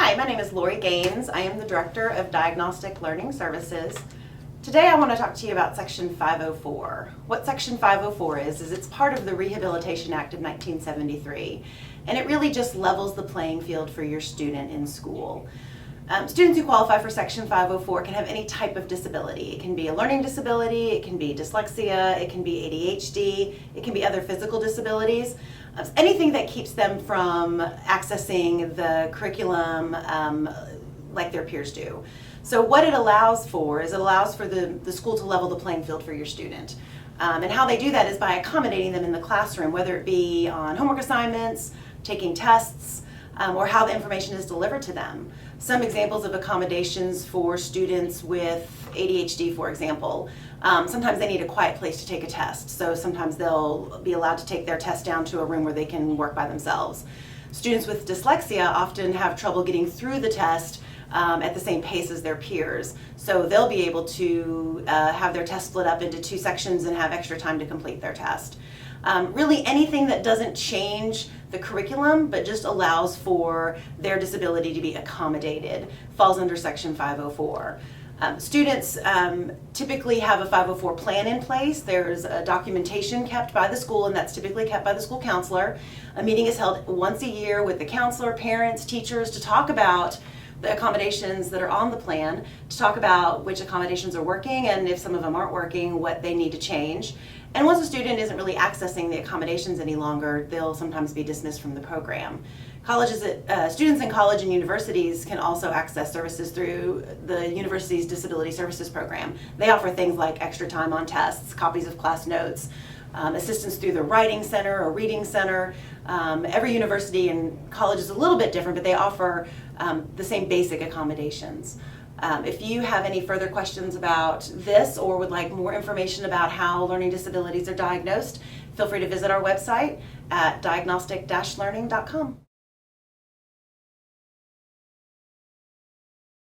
Hi, my name is Laurie Gaines. I am the Director of Diagnostic Learning Services. Today I want to talk to you about Section 504. What Section 504 is it's part of the Rehabilitation Act of 1973, and it really just levels the playing field for your student in school. Students who qualify for Section 504 can have any type of disability. It can be a learning disability, it can be dyslexia, it can be ADHD, it can be other physical disabilities. Anything that keeps them from accessing the curriculum like their peers do. So what it allows for is it allows for the school to level the playing field for your student. And how they do that is by accommodating them in the classroom, whether it be on homework assignments, taking tests, or how the information is delivered to them. Some examples of accommodations for students with ADHD, for example. Sometimes they need a quiet place to take a test, so sometimes they'll be allowed to take their test down to a room where they can work by themselves. Students with dyslexia often have trouble getting through the test at the same pace as their peers, so they'll be able to have their test split up into two sections and have extra time to complete their test. Really anything that doesn't change the curriculum but just allows for their disability to be accommodated falls under Section 504. Students typically have a 504 plan in place. There's a documentation kept by the school, and that's typically kept by the school counselor. A meeting is held once a year with the counselor, parents, teachers to talk about the accommodations that are on the plan, to talk about which accommodations are working, and if some of them aren't working, what they need to change. And once a student isn't really accessing the accommodations any longer, they'll sometimes be dismissed from the program. Students in college and universities can also access services through the university's Disability Services Program. They offer things like extra time on tests, copies of class notes, assistance through the writing center or reading center. Every university and college is a little bit different, but they offer the same basic accommodations. If you have any further questions about this or would like more information about how learning disabilities are diagnosed, feel free to visit our website at diagnostic-learning.com.